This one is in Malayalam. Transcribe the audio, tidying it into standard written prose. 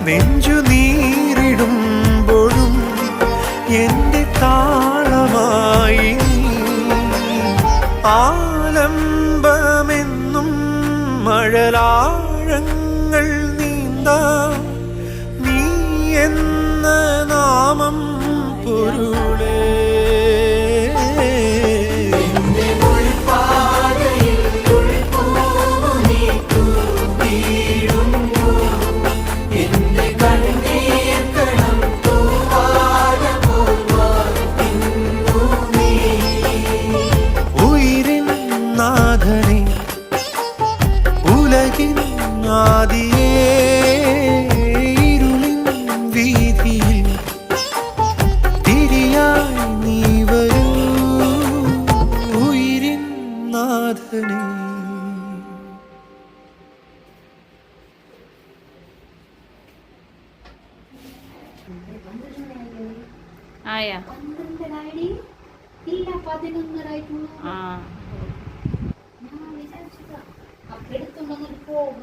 നെഞ്ചു നീറിടുമ്പോഴും എന്റെ താളമായി ആലംബമെന്നും മഴലാഴങ്ങൾ നീന്താ നീ എന്ന നാമം പൊരുളേ നാഥനെ ഉലകിൻ ആദിയേ ഇരുളിൻ വീതിയിൽ തിരിയായി നീ വരൂ ഉയിരിൻ നാഥനെ. ആയാ ഇല്ല 11:30 ആ എടുത്തുണ്ടെന്നിട്ട് പോവുക.